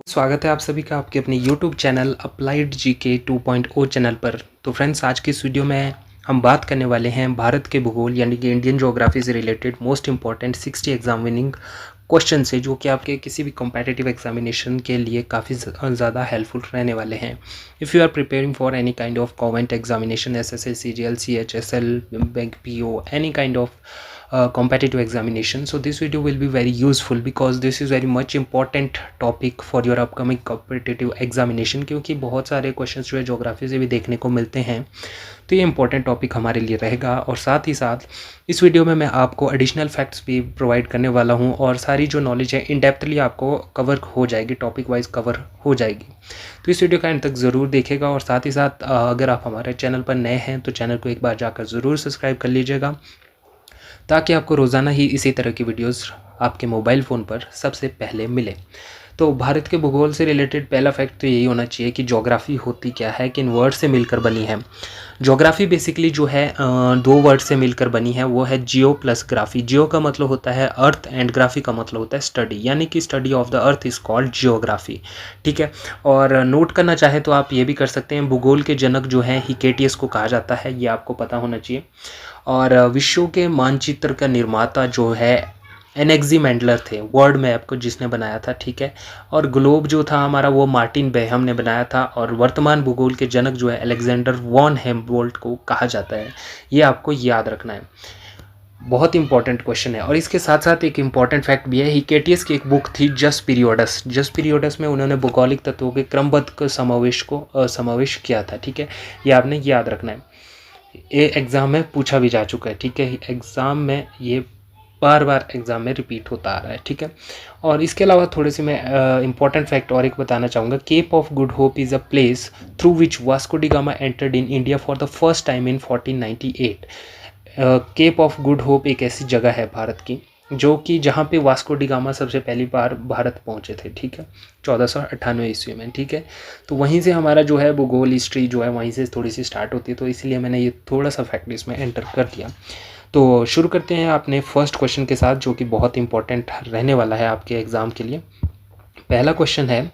स्वागत है आप सभी का आपके अपने YouTube channel applied GK 2.0 channel पर। तो फ्रेंड्स, आज की इस वीडियो में हम बात करने वाले हैं भारत के भूगोल यानी कि इंडियन ज्योग्राफी से related most important 60 exam winning question से, जो कि आपके किसी भी कॉम्पिटिटिव एग्जामिनेशन के लिए काफ़ी ज़्यादा हेल्पफुल रहने वाले हैं। If you are preparing for any kind of government examination, SSL, CGL, CHSL, bank PO, any kind of competitive examination, so this video will be very useful because this is very much important topic for your upcoming competitive examination, क्योंकि बहुत सारे questions जो है geography से भी देखने को मिलते हैं। तो ये इंपॉर्टेंट टॉपिक हमारे लिए रहेगा और साथ ही साथ इस वीडियो में मैं आपको एडिशनल फैक्ट्स भी प्रोवाइड करने वाला हूँ और सारी जो नॉलेज है इन डेप्थली आपको कवर हो जाएगी, टॉपिक वाइज कवर हो जाएगी। तो इस वीडियो का एंड तक ज़रूर देखेगा और साथ ही साथ अगर आप हमारे चैनल पर नए हैं तो चैनल को एक बार जाकर ज़रूर सब्सक्राइब कर लीजिएगा, ताकि आपको रोज़ाना ही इसी तरह की वीडियोस आपके मोबाइल फ़ोन पर सबसे पहले मिले। तो भारत के भूगोल से रिलेटेड पहला फैक्ट तो यही होना चाहिए कि ज्योग्राफी होती क्या है, किन वर्ड से मिलकर बनी है। ज्योग्राफी बेसिकली जो है दो वर्ड से मिलकर बनी है, वो है जियो प्लस ग्राफी। जियो का मतलब होता है अर्थ एंड ग्राफी का मतलब होता है स्टडी, यानी कि study of the earth is called geography. ठीक है, और नोट करना चाहे तो आप ये भी कर सकते हैं, भूगोल के जनक जो है हिकेटियस को कहा जाता है, ये आपको पता होना चाहिए। और विश्व के मानचित्र का निर्माता जो है एनेक्सीमेंडलर थे, वर्ल्ड मैप को जिसने बनाया था। ठीक है, और ग्लोब जो था हमारा वो मार्टिन बेहम ने बनाया था। और वर्तमान भूगोल के जनक जो है अलेक्जेंडर वॉन हेम्बोल्ट को कहा जाता है। ये आपको याद रखना है, बहुत इंपॉर्टेंट क्वेश्चन है। और इसके साथ साथ एक इंपॉर्टेंट फैक्ट भी है, हिकेटियस की एक बुक थी जस्ट पीरियोडस। जस्ट पीरियोडस में उन्होंने भौगोलिक तत्वों के क्रमबद्ध समावेश किया था। ठीक है, ये आपने याद रखना है, ये एग्ज़ाम में पूछा भी जा चुका है। ठीक है, एग्ज़ाम में ये बार बार एग्ज़ाम में रिपीट होता आ रहा है। ठीक है, और इसके अलावा थोड़े से मैं इंपॉर्टेंट फैक्ट और एक बताना चाहूँगा। Cape of Good Hope is a place through which Vasco da Gama entered in India for the first time in 1498। Cape of Good Hope एक ऐसी जगह है भारत की जो कि जहाँ पे वास्को डी गामा सबसे पहली बार भारत पहुँचे थे। ठीक है, 1498 ईस्वी में। ठीक है, तो वहीं से हमारा जो है भूगोल हिस्ट्री जो है वहीं से थोड़ी सी स्टार्ट होती है, तो इसलिए मैंने ये थोड़ा सा फैक्ट इसमें एंटर कर दिया। तो शुरू करते हैं अपने फर्स्ट क्वेश्चन के साथ, जो कि बहुत इंपॉर्टेंट रहने वाला है आपके एग्ज़ाम के लिए। पहला क्वेश्चन है,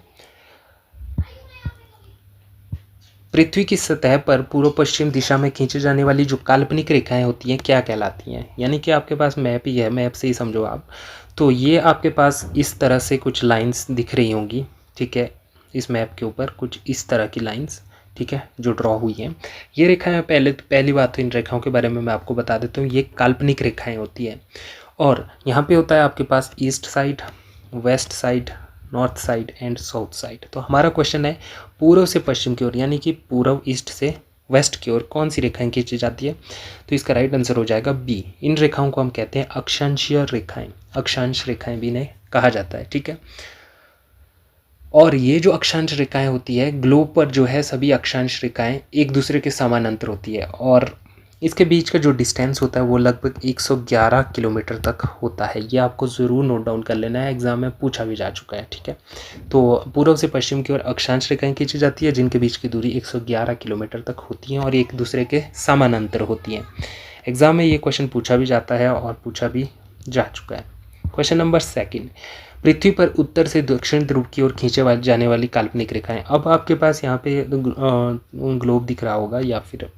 पृथ्वी की सतह पर पूर्व पश्चिम दिशा में खींचे जाने वाली जो काल्पनिक रेखाएं होती हैं क्या कहलाती हैं? यानी कि आपके पास मैप ही है, मैप से ही समझो आप। तो ये आपके पास इस तरह से कुछ लाइंस दिख रही होंगी। ठीक है, इस मैप के ऊपर कुछ इस तरह की लाइंस, ठीक है, जो ड्रॉ हुई हैं। ये रेखाएं, पहली बात तो इन रेखाओं के बारे में मैं आपको बता देता हूँ, ये काल्पनिक रेखाएँ होती हैं। और यहाँ पे होता है आपके पास east side, west side, north side and south side. तो हमारा क्वेश्चन है पूर्व से पश्चिम की ओर, यानी कि पूर्व ईस्ट से वेस्ट की ओर कौन सी रेखाएं खींची जाती है? तो इसका राइट आंसर हो जाएगा बी। इन रेखाओं को हम कहते हैं अक्षांशीय रेखाएं, अक्षांश रेखाएं भी इन्हें कहा जाता है। ठीक है, और ये जो अक्षांश रेखाएं होती है, ग्लोब पर जो है सभी अक्षांश रेखाएं एक दूसरे के समानांतर होती है और इसके बीच का जो डिस्टेंस होता है वो लगभग 111 किलोमीटर तक होता है। ये आपको ज़रूर नोट डाउन कर लेना है, एग्जाम में पूछा भी जा चुका है। ठीक है, तो पूर्व से पश्चिम की ओर अक्षांश रेखाएं खींची जाती है जिनके बीच की दूरी 111 किलोमीटर तक होती हैं और एक दूसरे के समानांतर होती हैं। एग्जाम में ये क्वेश्चन पूछा भी जाता है और पूछा भी जा चुका है। क्वेश्चन नंबर सेकेंड, पृथ्वी पर उत्तर से दक्षिण ध्रुव की ओर खींचे जाने वाली काल्पनिक रेखाएं। अब आपके पास यहाँ पे ग्लोब दिख रहा होगा या फिर,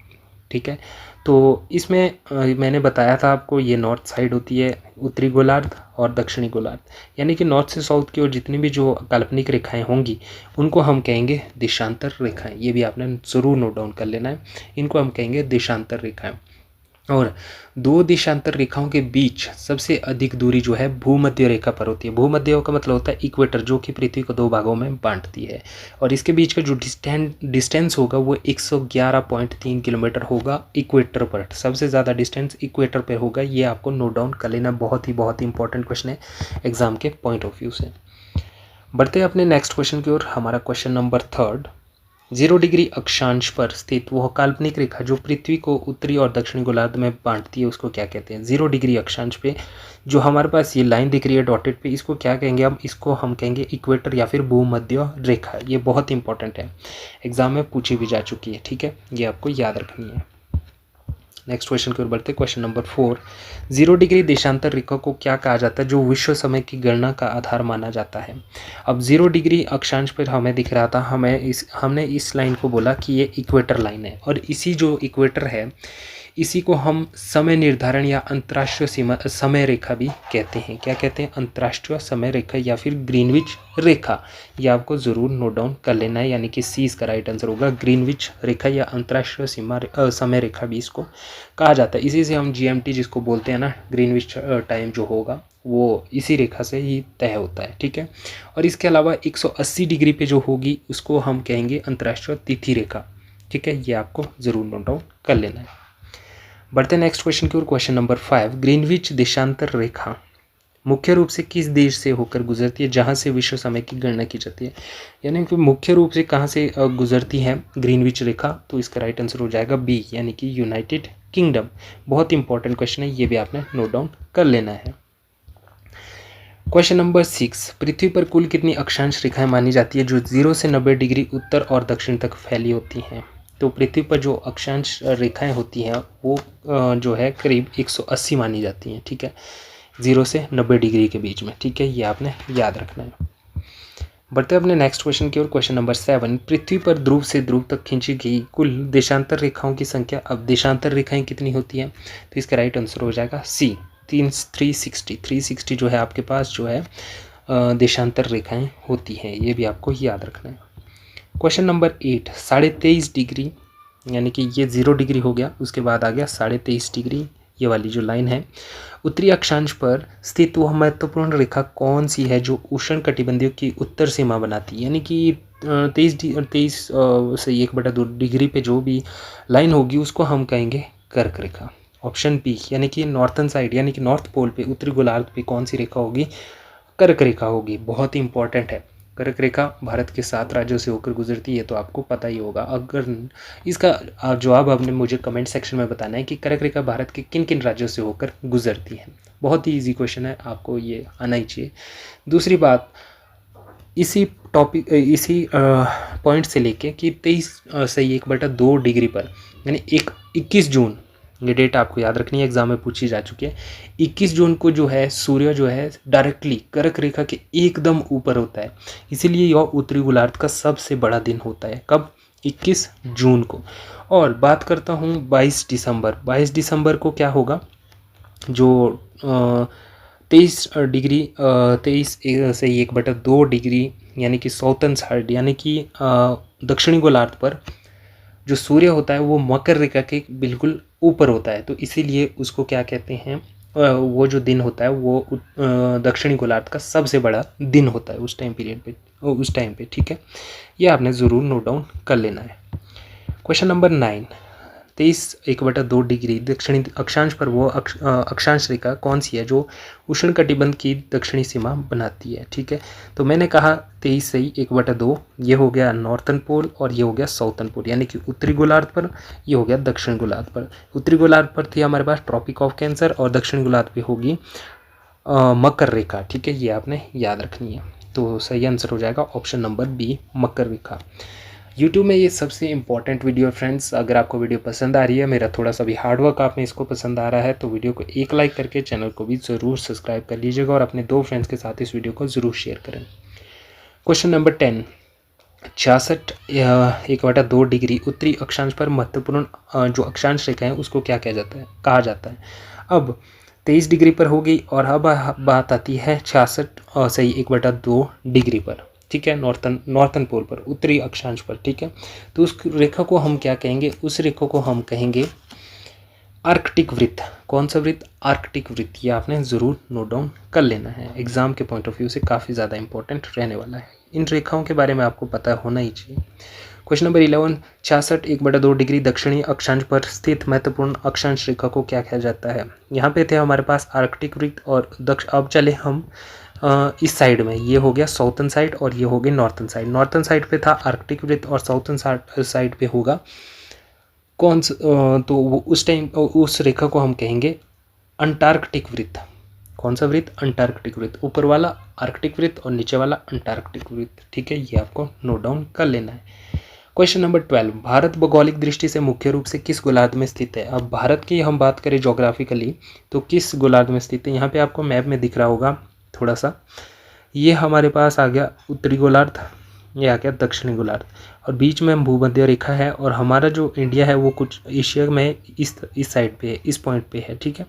ठीक है, तो इसमें मैंने बताया था आपको, ये नॉर्थ साइड होती है, उत्तरी गोलार्ध और दक्षिणी गोलार्ध, यानी कि नॉर्थ से साउथ की ओर जितनी भी जो काल्पनिक रेखाएं होंगी उनको हम कहेंगे देशांतर रेखाएं। ये भी आपने ज़रूर नोट डाउन कर लेना है, इनको हम कहेंगे देशांतर रेखाएं। और दो देशांतर रेखाओं के बीच सबसे अधिक दूरी जो है भूमध्य रेखा पर होती है। भूमध्य का मतलब होता है इक्वेटर, जो कि पृथ्वी को दो भागों में बांटती है और इसके बीच का जो डिस्टेंस होगा वो 111.3 किलोमीटर होगा इक्वेटर पर। सबसे ज़्यादा डिस्टेंस इक्वेटर पर होगा, ये आपको नोट डाउन कर लेना, बहुत ही इंपॉर्टेंट क्वेश्चन है एग्जाम के पॉइंट ऑफ व्यू से। बढ़ते हैं अपने नेक्स्ट क्वेश्चन की ओर। हमारा क्वेश्चन नंबर थर्ड, 0 डिग्री अक्षांश पर स्थित वह काल्पनिक रेखा जो पृथ्वी को उत्तरी और दक्षिणी गोलार्ध में बांटती है उसको क्या कहते हैं? 0 डिग्री अक्षांश पे जो हमारे पास ये लाइन दिख रही है डॉटेड पे, इसको क्या कहेंगे? अब इसको हम कहेंगे इक्वेटर या फिर भूमध्य रेखा। ये बहुत इंपॉर्टेंट है, एग्जाम में पूछी भी जा चुकी है। ठीक है, ये आपको याद रखनी है। नेक्स्ट क्वेश्चन की ओर बढ़ते, क्वेश्चन नंबर 4, 0 डिग्री देशांतर रेखा को क्या कहा जाता है जो विश्व समय की गणना का आधार माना जाता है। अब 0 डिग्री अक्षांश पर हमें दिख रहा था, हमने इस लाइन को बोला कि ये इक्वेटर लाइन है, और इसी जो इक्वेटर है इसी को हम समय निर्धारण या अंतर्राष्ट्रीय सीमा समय रेखा भी कहते हैं। क्या कहते हैं? अंतर्राष्ट्रीय समय रेखा या फिर ग्रीनविच रेखा। ये आपको ज़रूर नोट डाउन कर लेना है, यानी कि सी इसका राइट आंसर होगा। ग्रीनविच रेखा या अंतर्राष्ट्रीय समय रेखा भी इसको कहा जाता है। इसी से हम GMT जिसको बोलते हैं ना, ग्रीनविच टाइम जो होगा वो इसी रेखा से ही तय होता है, ठीक है। और इसके अलावा 180 डिग्री पे जो होगी उसको हम कहेंगे अंतर्राष्ट्रीय तिथि रेखा, ठीक है। ये आपको ज़रूर नोट डाउन कर लेना है। बढ़ते नेक्स्ट क्वेश्चन की ओर, क्वेश्चन नंबर 5, ग्रीनविच देशांतर रेखा मुख्य रूप से किस देश से होकर गुजरती है जहां से विश्व समय की गणना की जाती है। यानी कि मुख्य रूप से कहां से गुजरती है ग्रीनविच रेखा, तो इसका राइट आंसर हो जाएगा बी, यानी कि यूनाइटेड किंगडम। बहुत इंपॉर्टेंट क्वेश्चन है, ये भी आपने नोट डाउन कर लेना है। क्वेश्चन नंबर 6, पृथ्वी पर कुल कितनी अक्षांश रेखाएं मानी जाती है जो 0 से 90 डिग्री उत्तर और दक्षिण तक फैली होती हैं। तो पृथ्वी पर जो अक्षांश रेखाएं होती हैं वो जो है करीब 180 मानी जाती हैं, ठीक है, 0 से 90 डिग्री के बीच में, ठीक है। ये आपने याद रखना है। बढ़ते अपने नेक्स्ट क्वेश्चन की ओर, क्वेश्चन नंबर 7, पृथ्वी पर ध्रुव से ध्रुव तक खींची गई कुल देशांतर रेखाओं की संख्या। अब देशांतर रेखाएं कितनी होती हैं, तो इसका राइट आंसर हो जाएगा सी, 360 जो है आपके पास जो है देशांतर रेखाएं होती हैं। ये भी आपको याद रखना है। क्वेश्चन नंबर 8, 23.5 डिग्री, यानी कि ये 0 डिग्री हो गया, उसके बाद आ गया 23.5 डिग्री, ये वाली जो लाइन है, उत्तरी अक्षांश पर स्थित वह महत्वपूर्ण रेखा कौन सी है जो उष्णकटिबंधीय की उत्तर सीमा बनाती है। यानी कि 23 से 1/2 डिग्री पे जो भी लाइन होगी उसको हम कहेंगे कर्क रेखा। ऑप्शन बी, यानी कि नॉर्थन साइड, यानी कि नॉर्थ पोल पे, उत्तरी गोलार्ध पे कौन सी रेखा होगी? कर्क रेखा होगी। बहुत ही इंपॉर्टेंट है। कर्क रेखा भारत के 7 राज्यों से होकर गुजरती है, तो आपको पता ही होगा। अगर इसका जवाब आपने मुझे कमेंट सेक्शन में बताना है कि कर्क रेखा भारत के किन किन राज्यों से होकर गुजरती है। बहुत ही इजी क्वेश्चन है, आपको ये आना ही चाहिए। दूसरी बात, इसी पॉइंट से लेके कि 23 से 1/2 डिग्री पर, यानी 21 जून, ये डेट आपको याद रखनी है, एग्जाम में पूछी जा चुकी है। 21 जून को जो है सूर्य जो है डायरेक्टली कर्क रेखा के एकदम ऊपर होता है, इसीलिए यह उत्तरी गोलार्ध का सबसे बड़ा दिन होता है। कब? 21 जून को। और बात करता हूँ 22 दिसंबर। 22 दिसंबर को क्या होगा? जो 23 से 1/2 डिग्री, यानी कि साउथर्न साइड, यानी कि दक्षिणी गोलार्ध पर जो सूर्य होता है वो मकर रेखा के बिल्कुल ऊपर होता है, तो इसीलिए उसको क्या कहते हैं, वो जो दिन होता है वो दक्षिणी गोलार्ध का सबसे बड़ा दिन होता है उस टाइम पीरियड पे, उस टाइम पे, ठीक है। ये आपने ज़रूर नोट डाउन कर लेना है। क्वेश्चन नंबर 9, 23 1/2 डिग्री दक्षिणी अक्षांश पर वो अक्षांश रेखा कौन सी है जो उष्णकटिबंध की दक्षिणी सीमा बनाती है, ठीक है। तो मैंने कहा 23 से 1/2, ये हो गया नॉर्थन पोल और ये हो गया साउथर्न पोल, यानी कि उत्तरी गोलार्ध पर, ये हो गया दक्षिण गोलार्ध पर। उत्तरी गोलार्ध पर थी हमारे पास ट्रॉपिक ऑफ कैंसर और दक्षिण गोलार्ध पे होगी मकर रेखा, ठीक है। ये आपने याद रखनी है। तो सही आंसर हो जाएगा ऑप्शन नंबर बी, मकर रेखा। YouTube में ये सबसे इंपॉर्टेंट वीडियो है फ्रेंड्स। अगर आपको वीडियो पसंद आ रही है, मेरा थोड़ा सा भी हार्डवर्क आप में इसको पसंद आ रहा है, तो वीडियो को एक लाइक करके चैनल को भी ज़रूर सब्सक्राइब कर लीजिएगा और अपने 2 फ्रेंड्स के साथ इस वीडियो को ज़रूर शेयर करें। क्वेश्चन नंबर 10, 66 1/2 डिग्री उत्तरी अक्षांश पर महत्वपूर्ण जो अक्षांश रेखा है उसको क्या कहा जाता है। अब 23 डिग्री पर होगी और अब बात आती है 66 से 1/2 डिग्री पर, ठीक है, नॉर्थन पोल पर, उत्तरी अक्षांश पर, ठीक है। तो उस रेखा को हम क्या कहेंगे? उस रेखा को हम कहेंगे आर्कटिक वृत्त। कौन सा वृत्त? आर्कटिक वृत्त। ये आपने ज़रूर नोट डाउन कर लेना है, एग्जाम के पॉइंट ऑफ व्यू से काफ़ी ज़्यादा इंपॉर्टेंट रहने वाला है। इन रेखाओं के बारे में आपको पता होना ही चाहिए। क्वेश्चन नंबर 11, 66 1/2 डिग्री दक्षिणी अक्षांश पर स्थित महत्वपूर्ण अक्षांश रेखा को क्या कहा जाता है? यहाँ पे थे हमारे पास आर्कटिक वृत्त और अब चले हम इस साइड में, ये हो गया साउथर्न साइड और ये हो गया नॉर्थन साइड। नॉर्थन साइड पे था आर्कटिक वृत्त और साउथर्न साइड पे होगा कौन सा? तो उस टाइम उस रेखा को हम कहेंगे अंटार्कटिक वृत्त। कौन सा वृत्त? अंटार्कटिक वृत्त। ऊपर वाला आर्कटिक वृत्त और नीचे वाला अंटार्कटिक वृत्त, ठीक है। ये आपको नोट डाउन कर लेना है। क्वेश्चन नंबर 12, भारत भौगोलिक दृष्टि से मुख्य रूप से किस गोलार्ध में स्थित है? अब भारत की हम बात करें जोग्राफिकली तो किस गोलार्ध में स्थित है, यहाँ पे आपको मैप में दिख रहा होगा थोड़ा सा, ये हमारे पास आ गया उत्तरी गोलार्ध, ये आ गया दक्षिणी गोलार्ध, और बीच में भूमध्य रेखा है, और हमारा जो इंडिया है वो कुछ एशिया में इस साइड पे है, इस पॉइंट पे है, ठीक है,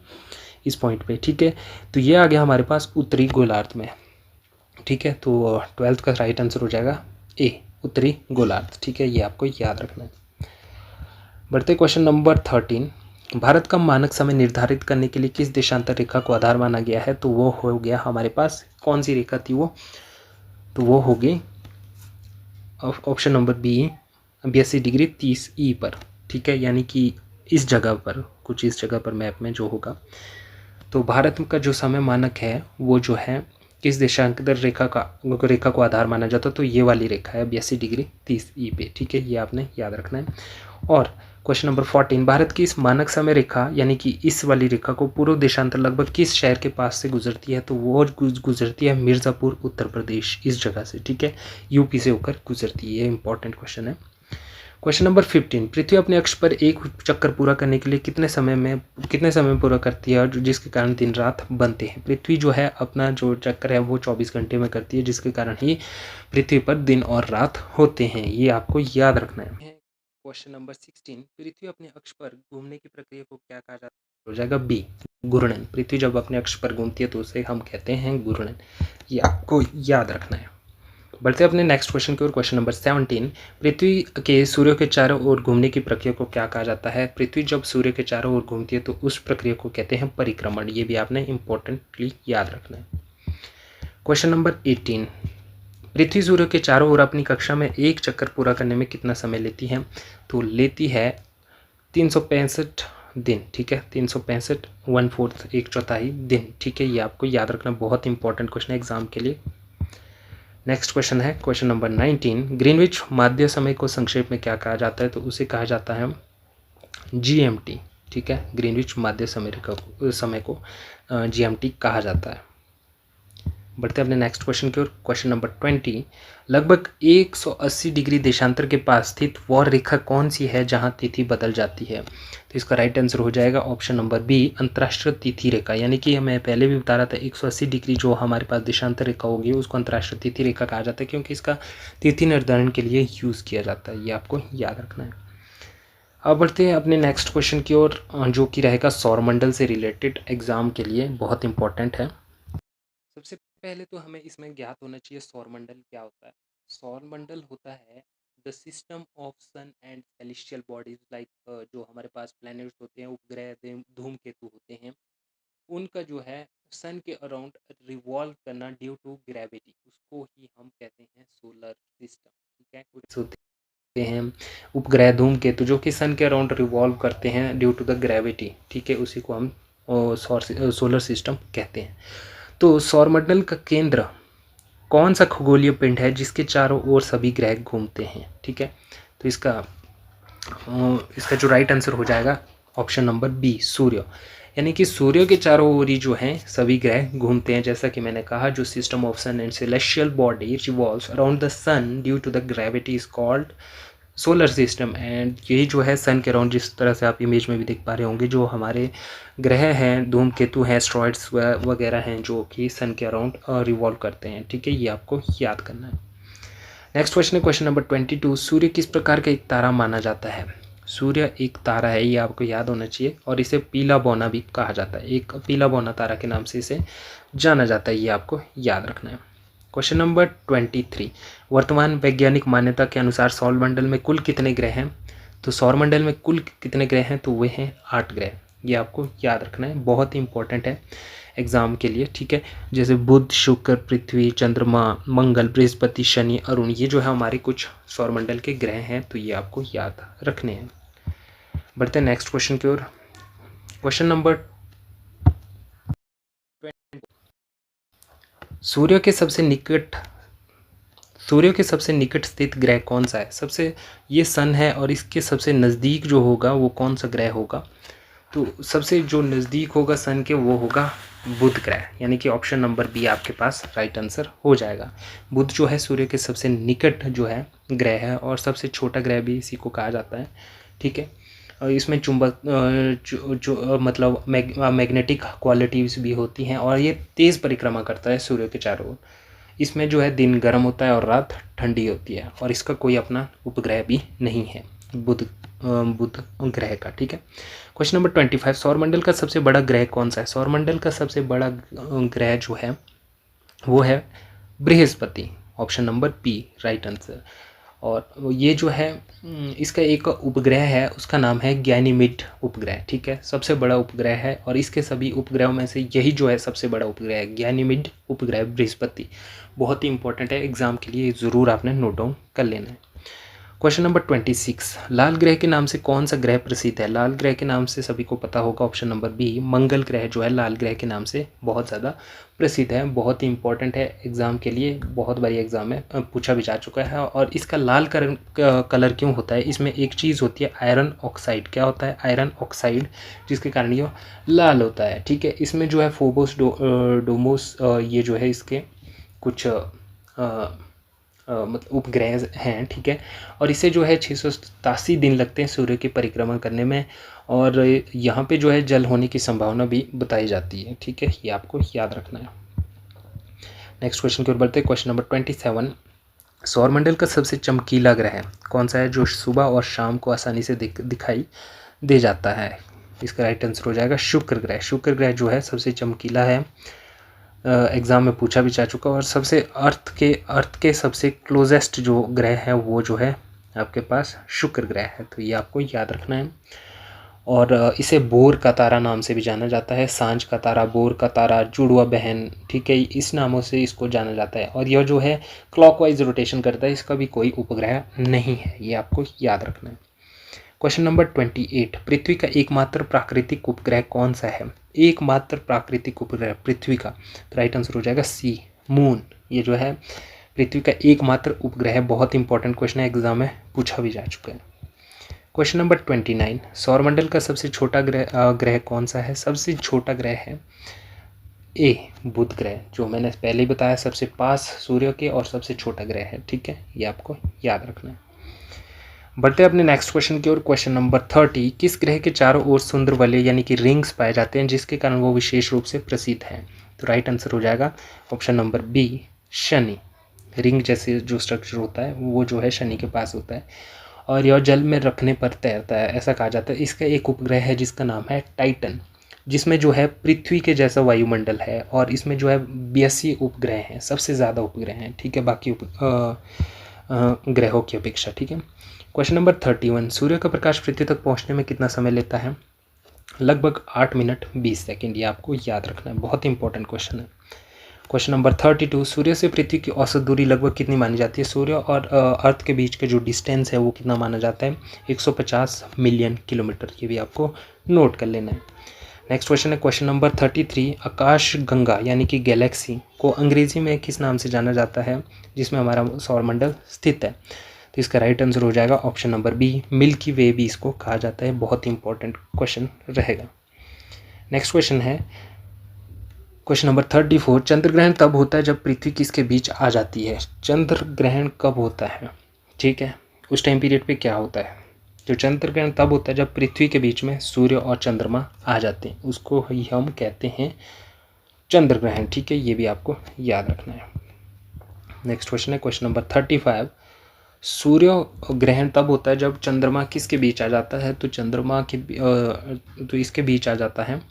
इस पॉइंट पे, ठीक है। तो ये आ गया हमारे पास उत्तरी गोलार्ध में, ठीक है। तो 12th का राइट आंसर हो जाएगा ए, उत्तरी गोलार्ध, ठीक है, ये आपको याद रखना है। बढ़ते क्वेश्चन नंबर 13, भारत का मानक समय निर्धारित करने के लिए किस देशांतर रेखा को आधार माना गया है? तो वो हो गया हमारे पास, कौन सी रेखा थी वो? तो वो होगी ऑप्शन नंबर बी, 82 डिग्री 30 ई पर, ठीक है, यानी कि इस जगह पर, कुछ इस जगह पर मैप में जो होगा। तो भारत का जो समय मानक है वो जो है किस देशांतर रेखा को आधार माना जाता है? तो ये वाली रेखा है 82 डिग्री 30 ई पे, ठीक है, ये आपने याद रखना है। और क्वेश्चन नंबर 14, भारत की इस मानक समय रेखा यानी कि इस वाली रेखा को पूर्व देशांतर लगभग किस शहर के पास से गुजरती है? तो वो गुजरती है मिर्ज़ापुर उत्तर प्रदेश, इस जगह से, ठीक है, यूपी से होकर गुजरती है। ये इंपॉर्टेंट क्वेश्चन है। क्वेश्चन नंबर 15, पृथ्वी अपने अक्ष पर एक चक्कर पूरा करने के लिए कितने समय पूरा करती है, जिसके कारण दिन रात बनते हैं? पृथ्वी जो है अपना जो चक्कर है वो 24 घंटे में करती है, जिसके कारण ही पृथ्वी पर दिन और रात होते हैं, ये आपको याद रखना है। क्वेश्चन नंबर 16, पृथ्वी अपने अक्ष पर घूमने की प्रक्रिया को क्या कहा जाता है? हो जाएगा बी, घूर्णन। पृथ्वी जब अपने अक्ष पर घूमती है तो उसे हम कहते हैं घूर्णन, ये आपको याद रखना है। बढ़ते अपने नेक्स्ट क्वेश्चन की ओर। क्वेश्चन नंबर 17, पृथ्वी के सूर्य के चारों ओर घूमने की प्रक्रिया को क्या कहा जाता है? पृथ्वी जब सूर्य के चारों ओर घूमती है तो उस प्रक्रिया को कहते हैं परिक्रमण, ये भी आपने इंपॉर्टेंटली याद रखना है। क्वेश्चन नंबर 18, पृथ्वी सूर्य के चारों ओर अपनी कक्षा में एक चक्कर पूरा करने में कितना समय लेती है? तो लेती है 365 दिन, ठीक है, 365 1/4, एक चौथाई दिन, ठीक है, ये आपको याद रखना, बहुत इंपॉर्टेंट क्वेश्चन है एग्जाम के लिए। नेक्स्ट क्वेश्चन है क्वेश्चन नंबर 19, ग्रीनविच माध्य समय को संक्षेप में क्या कहा जाता है? तो उसे कहा जाता है GMT, ठीक है, ग्रीनविच माध्य समय को GMT कहा जाता है। बढ़ते अपने नेक्स्ट क्वेश्चन की ओर। क्वेश्चन नंबर 20, लगभग 180 डिग्री देशांतर के पास स्थित वह रेखा कौन सी है जहां तिथि बदल जाती है? तो इसका राइट आंसर हो जाएगा ऑप्शन नंबर बी, अंतर्राष्ट्रीय तिथि रेखा, यानी कि मैं पहले भी बता रहा था 180 डिग्री जो हमारे पास देशांतर रेखा होगी उसको अंतर्राष्ट्रीय तिथि रेखा कहा जाता है, क्योंकि इसका तिथि निर्धारण के लिए यूज़ किया जाता है, ये आपको याद रखना है। अब बढ़ते हैं अपने नेक्स्ट क्वेश्चन की ओर, जो कि रहेगा सौरमंडल से रिलेटेड, एग्जाम के लिए बहुत इंपॉर्टेंट है। सबसे पहले तो हमें इसमें ज्ञात होना चाहिए सौरमंडल क्या होता है। सौरमंडल होता है the system of sun and celestial bodies, like जो हमारे पास प्लैनेट्स होते हैं, उपग्रह, धूमकेतु होते हैं, उनका जो है सन के अराउंड रिवॉल्व करना ड्यू टू ग्रेविटी, उसको ही हम कहते हैं सोलर सिस्टम, ठीक है। कुछ होते हैं उपग्रह धूमकेतु जो कि सन के अराउंड रिवॉल्व करते हैं ड्यू टू द ग्रेविटी, ठीक है, उसी को हम सोलर सिस्टम कहते हैं। तो सौरमंडल का केंद्र कौन सा खगोलीय पिंड है जिसके चारों ओर सभी ग्रह घूमते हैं, ठीक है। तो इसका जो राइट आंसर हो जाएगा ऑप्शन नंबर बी, सूर्य, यानी कि सूर्य के चारों ओर ही जो हैं सभी ग्रह घूमते हैं। जैसा कि मैंने कहा, जो system of sun and celestial body revolves around the sun due to the gravity is called solar system, and यही जो है सन के अराउंड, जिस तरह से आप इमेज में भी देख पा रहे होंगे, जो हमारे ग्रह हैं, धूमकेतु हैं, एस्ट्रॉइड्स वगैरह हैं जो कि सन के अराउंड रिवॉल्व करते हैं, ठीक है, ये आपको याद करना है। नेक्स्ट क्वेश्चन है क्वेश्चन नंबर 22, सूर्य किस प्रकार का एक तारा माना जाता है? सूर्य एक तारा है, ये आपको याद होना चाहिए, और इसे पीला बौना भी कहा जाता है, एक पीला बौना तारा के नाम से इसे जाना जाता है, ये आपको याद रखना है। क्वेश्चन नंबर 23, वर्तमान वैज्ञानिक मान्यता के अनुसार सौरमंडल में कुल कितने ग्रह हैं? तो सौरमंडल में कुल कितने ग्रह हैं? तो वे हैं 8 ग्रह, ये आपको याद रखना है, बहुत ही इंपॉर्टेंट है एग्जाम के लिए, ठीक है। जैसे बुध, शुक्र, पृथ्वी, चंद्रमा, मंगल, बृहस्पति, शनि, अरुण, ये जो है हमारे कुछ सौरमंडल के ग्रह हैं, तो ये आपको याद रखने हैं। बढ़ते हैं नेक्स्ट क्वेश्चन की ओर। क्वेश्चन नंबर, सूर्य के सबसे निकट स्थित ग्रह कौन सा है? ये सन है, और इसके सबसे नज़दीक जो होगा वो कौन सा ग्रह होगा? तो सबसे जो नज़दीक होगा सन के वो होगा बुध ग्रह, यानी कि ऑप्शन नंबर बी आपके पास राइट आंसर हो जाएगा। बुध जो है सूर्य के सबसे निकट जो है ग्रह है और सबसे छोटा ग्रह भी इसी को कहा जाता है, ठीक है। और इसमें चुंबक मतलब मैग्नेटिक क्वालिटीज़ भी होती हैं और ये तेज़ परिक्रमा करता है सूर्य के चारों ओर। इसमें जो है दिन गर्म होता है और रात ठंडी होती है और इसका कोई अपना उपग्रह भी नहीं है बुध ग्रह का, ठीक है। क्वेश्चन नंबर 25, सौरमंडल का सबसे बड़ा ग्रह कौन सा है? सौरमंडल का सबसे बड़ा ग्रह जो है वो है Brihaspati, option number B right answer. और ये जो है इसका एक उपग्रह है, उसका नाम है गैनीमेड उपग्रह, ठीक है। सबसे बड़ा उपग्रह है और इसके सभी उपग्रहों में से यही जो है सबसे बड़ा उपग्रह है, गैनीमेड उपग्रह बृहस्पति। बहुत ही इंपॉर्टेंट है एग्जाम के लिए, ज़रूर आपने नोट डाउन कर लेना है। क्वेश्चन नंबर 26, लाल ग्रह के नाम से कौन सा ग्रह प्रसिद्ध है? लाल ग्रह के नाम से सभी को पता होगा, ऑप्शन नंबर बी मंगल ग्रह जो है लाल ग्रह के नाम से बहुत ज़्यादा प्रसिद्ध है। बहुत ही इंपॉर्टेंट है एग्जाम के लिए, बहुत बारी एग्जाम में पूछा भी जा चुका है। और इसका लाल कलर क्यों होता है? इसमें एक चीज़ होती है आयरन ऑक्साइड। क्या होता है? आयरन ऑक्साइड, जिसके कारण ये लाल होता है, ठीक है। इसमें जो है फोबोस डोमोस ये जो है इसके कुछ मतलब उपग्रह हैं, ठीक है। और इसे जो है 687 दिन लगते हैं सूर्य की परिक्रमा करने में और यहाँ पे जो है जल होने की संभावना भी बताई जाती है, ठीक है। ये आपको याद रखना है। नेक्स्ट क्वेश्चन की ओर बढ़ते हैं। क्वेश्चन नंबर 27, सौरमंडल का सबसे चमकीला ग्रह कौन सा है जो सुबह और शाम को आसानी से दिखाई दे जाता है? इसका राइट आंसर हो जाएगा शुक्र ग्रह। शुक्र ग्रह जो है सबसे चमकीला है, एग्ज़ाम में पूछा भी जा चुका। और सबसे अर्थ के सबसे क्लोजेस्ट जो ग्रह है वो जो है आपके पास शुक्र ग्रह है, तो ये आपको याद रखना है। और इसे बोर का तारा नाम से भी जाना जाता है, सांझ का तारा, बोर का तारा, जुड़वा बहन, ठीक है, इस नामों से इसको जाना जाता है। और यह जो है क्लॉकवाइज रोटेशन करता है, इसका भी कोई उपग्रह नहीं है, ये आपको याद रखना है। क्वेश्चन नंबर 28, पृथ्वी का एकमात्र प्राकृतिक उपग्रह कौन सा है? एकमात्र प्राकृतिक उपग्रह पृथ्वी का, तो राइट आंसर हो जाएगा सी मून। ये जो है पृथ्वी का एकमात्र उपग्रह है। बहुत इंपॉर्टेंट क्वेश्चन है, एग्जाम में पूछा भी जा चुका है। क्वेश्चन नंबर 29, सौरमंडल का सबसे छोटा ग्रह कौन सा है? सबसे छोटा ग्रह है ए बुध ग्रह, जो मैंने पहले ही बताया सबसे पास सूर्य के और सबसे छोटा ग्रह है, ठीक है। ये आपको याद रखना है। बढ़ते हैं अपने नेक्स्ट क्वेश्चन की ओर। क्वेश्चन नंबर 30, किस ग्रह के चारों ओर सुंदर वलय यानी कि रिंग्स पाए जाते हैं जिसके कारण वो विशेष रूप से प्रसिद्ध हैं? तो राइट आंसर हो जाएगा option number B Shani. Ring जैसे जो स्ट्रक्चर होता है वो जो है शनि के पास होता है और यह जल में रखने पर तैरता है, ऐसा कहा जाता है। इसका एक उपग्रह है जिसका नाम है टाइटन, जिसमें जो है पृथ्वी के जैसा वायुमंडल है और इसमें जो है 82 उपग्रह हैं, सबसे ज़्यादा उपग्रह हैं, ठीक है, बाकी ग्रहों की अपेक्षा, ठीक है। क्वेश्चन नंबर 31, सूर्य का प्रकाश पृथ्वी तक पहुंचने में कितना समय लेता है? लगभग 8 मिनट 20 सेकंड, ये आपको याद रखना है, बहुत इंपॉर्टेंट क्वेश्चन है। क्वेश्चन नंबर 32, सूर्य से पृथ्वी की औसत दूरी लगभग कितनी मानी जाती है? सूर्य और अर्थ के बीच का जो डिस्टेंस है वो कितना माना जाता है? 150 मिलियन किलोमीटर, ये भी आपको नोट कर लेना है। नेक्स्ट क्वेश्चन है क्वेश्चन नंबर 33, आकाश गंगा यानी कि गैलेक्सी को अंग्रेजी में किस नाम से जाना जाता है जिसमें हमारा सौरमंडल स्थित है? तो इसका राइट आंसर हो जाएगा ऑप्शन नंबर बी मिल्की वे भी इसको कहा जाता है। बहुत ही इंपॉर्टेंट क्वेश्चन रहेगा। नेक्स्ट क्वेश्चन है क्वेश्चन नंबर 34, चंद्र ग्रहण तब होता है जब पृथ्वी किसके बीच आ जाती है? चंद्र ग्रहण कब होता है, ठीक है, उस टाइम पीरियड पे क्या होता है? जो चंद्र ग्रहण तब होता है जब पृथ्वी के बीच में सूर्य और चंद्रमा आ जाते हैं, उसको ही हम कहते हैं चंद्र ग्रहण, ठीक है, ये भी आपको याद रखना है। नेक्स्ट क्वेश्चन है क्वेश्चन नंबर 35, सूर्य ग्रहण तब होता है जब चंद्रमा किसके बीच आ जाता है? तो चंद्रमा के तो इसके बीच आ जाता है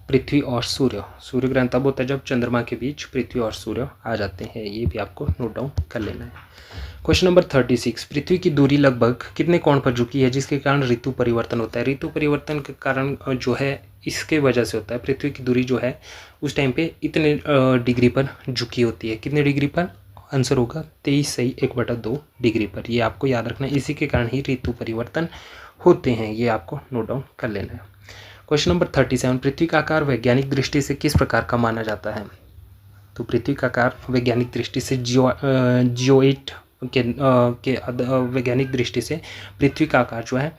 पृथ्वी और सूर्य। सूर्य ग्रहण तब होता है जब चंद्रमा के बीच पृथ्वी और सूर्य आ जाते हैं, ये भी आपको नोट डाउन कर लेना है। क्वेश्चन नंबर 36, पृथ्वी की दूरी लगभग कितने कोण पर झुकी है जिसके कारण ऋतु परिवर्तन होता है? ऋतु परिवर्तन के कारण जो है इसके वजह से होता है, पृथ्वी की दूरी जो है उस टाइम पे इतने डिग्री पर झुकी होती है। कितने डिग्री पर? आंसर होगा 23.1/2 डिग्री पर, ये आपको याद रखना है। इसी के कारण ही ऋतु परिवर्तन होते हैं, ये आपको नोट डाउन कर लेना है। क्वेश्चन नंबर 37, पृथ्वी का आकार वैज्ञानिक दृष्टि से किस प्रकार का माना जाता है? तो पृथ्वी का आकार वैज्ञानिक दृष्टि से जियोइड के वैज्ञानिक दृष्टि से पृथ्वी का आकार जो है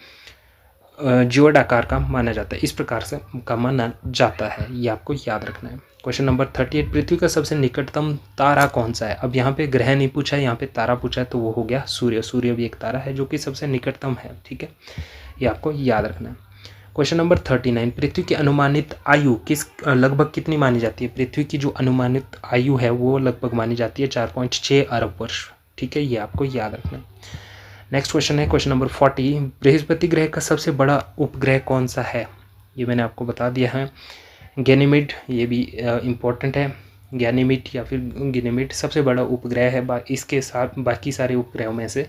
जियोड आकार का माना जाता है, इस प्रकार से का माना जाता है, ये आपको याद रखना है। क्वेश्चन नंबर 38, पृथ्वी का सबसे निकटतम तारा कौन सा है? अब यहाँ पे ग्रह नहीं पूछा है, यहाँ पे तारा पूछा है, तो वो हो गया सूर्य। सूर्य भी एक तारा है जो कि सबसे निकटतम है, ठीक है, ये आपको याद रखना है। क्वेश्चन नंबर 39, पृथ्वी की अनुमानित आयु लगभग कितनी मानी जाती है? पृथ्वी की जो अनुमानित आयु है वो लगभग मानी जाती है 4.6 अरब वर्ष, ठीक है, ये आपको याद रखना है। नेक्स्ट क्वेश्चन है क्वेश्चन नंबर 40, बृहस्पति ग्रह का सबसे बड़ा उपग्रह कौन सा है? ये मैंने आपको बता दिया है, गैनीमेड, ये भी इम्पोर्टेंट है। गैनीमेड या फिर गैनीमेड सबसे बड़ा उपग्रह है इसके साथ बाकी सारे उपग्रहों में से,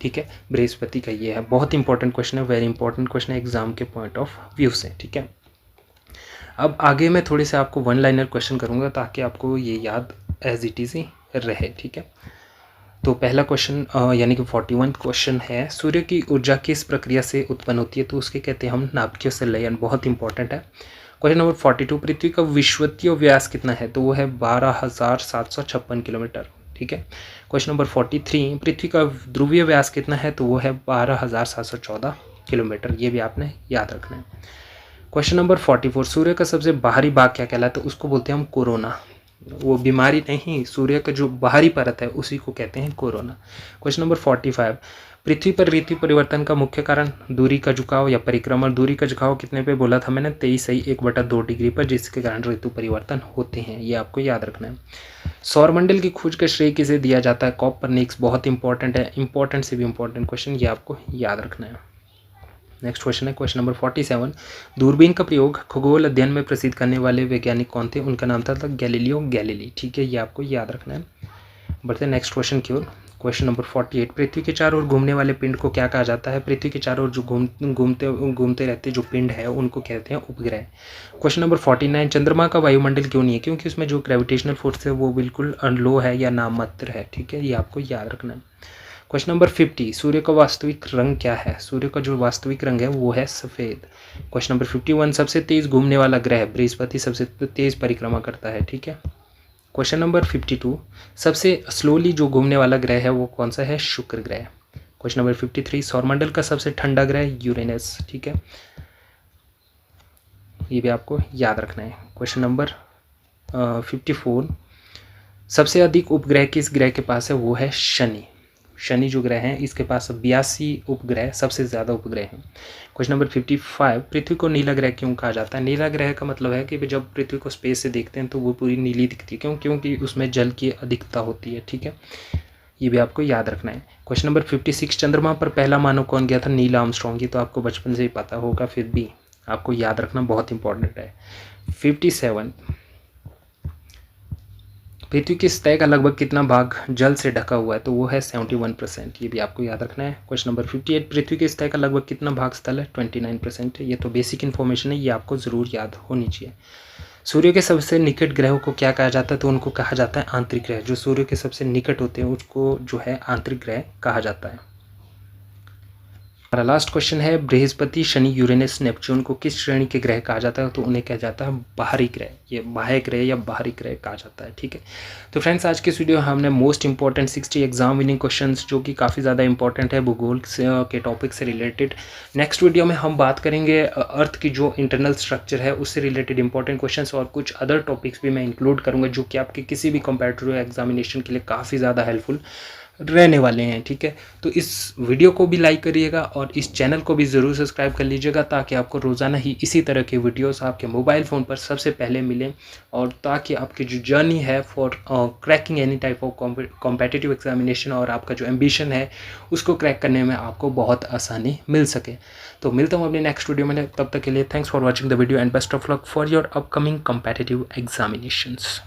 ठीक है, बृहस्पति का ये है। बहुत इंपॉर्टेंट क्वेश्चन है, वेरी इंपॉर्टेंट क्वेश्चन है एग्जाम के पॉइंट ऑफ व्यू से, ठीक है। अब आगे मैं थोड़े से आपको वन लाइनर क्वेश्चन करूँगा ताकि आपको ये याद एज इट इज़ ही रहे, ठीक है। तो पहला क्वेश्चन यानी कि 41 क्वेश्चन है, सूर्य की ऊर्जा किस प्रक्रिया से उत्पन्न होती है? तो उसके कहते हैं हम नाभिकीय संलयन, बहुत इंपॉर्टेंट है। क्वेश्चन नंबर 42, पृथ्वी का विषुवतीय व्यास कितना है? तो वो है 12,756 किलोमीटर, ठीक है। क्वेश्चन नंबर 43, पृथ्वी का ध्रुवीय व्यास कितना है? तो वो है 12,714 किलोमीटर, ये भी आपने याद रखना है। क्वेश्चन नंबर 44, सूर्य का सबसे बाहरी भाग क्या कहलाता है? उसको बोलते हैं हम कोरोना, वो बीमारी नहीं, सूर्य का जो बाहरी परत है उसी को कहते हैं कोरोना। क्वेश्चन नंबर 45, पृथ्वी पर ऋतु परिवर्तन का मुख्य कारण दूरी का झुकाव या परिक्रमण। दूरी का झुकाव कितने पे बोला था मैंने? 23.1/2 डिग्री पर, जिसके कारण ऋतु परिवर्तन होते हैं, ये आपको याद रखना है। सौरमंडल की खोज का श्रेय किसे दिया जाता है? कॉपरनिकस, बहुत इंपॉर्टेंट है, इंपॉर्टेंट से भी इंपॉर्टेंट क्वेश्चन, ये आपको याद रखना है। नेक्स्ट क्वेश्चन है क्वेश्चन नंबर 47, दूरबीन का प्रयोग खगोल अध्ययन में प्रसिद्ध करने वाले वैज्ञानिक कौन थे? उनका नाम था गैलीलियो गैलीली, ठीक है, ये आपको याद रखना है। बढ़ते हैं नेक्स्ट क्वेश्चन की ओर। क्वेश्चन नंबर 48, पृथ्वी के चारों ओर घूमने वाले पिंड को क्या कहा जाता है? पृथ्वी के चारों ओर जो घूमते रहते जो पिंड है उनको कहते हैं उपग्रह। क्वेश्चन नंबर 49, चंद्रमा का वायुमंडल क्यों नहीं है? क्योंकि उसमें जो ग्रेविटेशनल फोर्स है वो बिल्कुल लो है या नाममात्र है, ठीक है, ये आपको याद रखना है। क्वेश्चन नंबर 50, सूर्य का वास्तविक रंग क्या है? सूर्य का जो वास्तविक रंग है वो है सफ़ेद। क्वेश्चन नंबर 51, सबसे तेज घूमने वाला ग्रह बृहस्पति सबसे तेज परिक्रमा करता है, ठीक है। क्वेश्चन नंबर 52, सबसे स्लोली जो घूमने वाला ग्रह है वो कौन सा है? शुक्र ग्रह। क्वेश्चन नंबर 53, सौरमंडल का सबसे ठंडा ग्रह यूरेनस, ठीक है, ये भी आपको याद रखना है। क्वेश्चन नंबर 54, सबसे अधिक उपग्रह किस ग्रह के पास है? वो है शनि। शनि जो ग्रह है इसके पास 82 उपग्रह, सबसे ज़्यादा उपग्रह हैं। क्वेश्चन नंबर 55, पृथ्वी को नीला ग्रह क्यों कहा जाता है? नीला ग्रह का मतलब है कि जब पृथ्वी को स्पेस से देखते हैं तो वो पूरी नीली दिखती है, क्यों? क्योंकि उसमें जल की अधिकता होती है, ठीक है, ये भी आपको याद रखना है। क्वेश्चन नंबर 56, चंद्रमा पर पहला मानव कौन गया था? नील आर्मस्ट्रॉन्ग, ये तो आपको बचपन से ही पता होगा, फिर भी आपको याद रखना बहुत इंपॉर्टेंट है। 57, पृथ्वी की सतह का लगभग कितना भाग जल से ढका हुआ है? तो वो है 71%, ये भी आपको याद रखना है। क्वेश्चन नंबर 58, पृथ्वी की सतह का लगभग कितना भाग स्थल है? 29%, ये तो बेसिक इन्फॉर्मेशन है, ये आपको ज़रूर याद होनी चाहिए। सूर्य के सबसे निकट ग्रहों को क्या कहा जाता है? तो उनको कहा जाता है आंतरिक ग्रह। जो सूर्य के सबसे निकट होते हैं उसको जो है आंतरिक ग्रह कहा जाता है। हमारा लास्ट क्वेश्चन है, बृहस्पति, शनि, यूरेनस, नेपच्यून को किस श्रेणी के ग्रह कहा जाता है? तो उन्हें कहा जाता है बाहरी ग्रह, ये बाह्य ग्रह या बाहरी ग्रह कहा जाता है, ठीक है। तो फ्रेंड्स, आज के इस वीडियो हमने most important 60 exam winning questions जो कि काफ़ी ज़्यादा इंपॉर्टेंट है भूगोल के टॉपिक से रिलेटेड। नेक्स्ट वीडियो में हम बात करेंगे अर्थ की जो इंटरनल स्ट्रक्चर है उससे रिलेटेड इंपॉर्टेंट क्वेश्चन और कुछ अदर टॉपिक्स भी मैं इंक्लूड करूँगा जो कि आपके किसी भी कॉम्पिटिटिव एग्जामिनेशन के लिए काफ़ी ज़्यादा हेल्पफुल रहने वाले हैं, ठीक है। तो इस वीडियो को भी लाइक करिएगा और इस चैनल को भी ज़रूर सब्सक्राइब कर लीजिएगा ताकि आपको रोज़ाना ही इसी तरह के वीडियोस आपके मोबाइल फ़ोन पर सबसे पहले मिलें और ताकि आपकी जो जर्नी है for cracking any type of competitive examination और आपका जो एम्बिशन है उसको क्रैक करने में आपको बहुत आसानी मिल सके। तो मिलता हूँ अपने नेक्स्ट वीडियो में, तब तक के लिए thanks for watching the video and best of luck for your upcoming competitive examinations.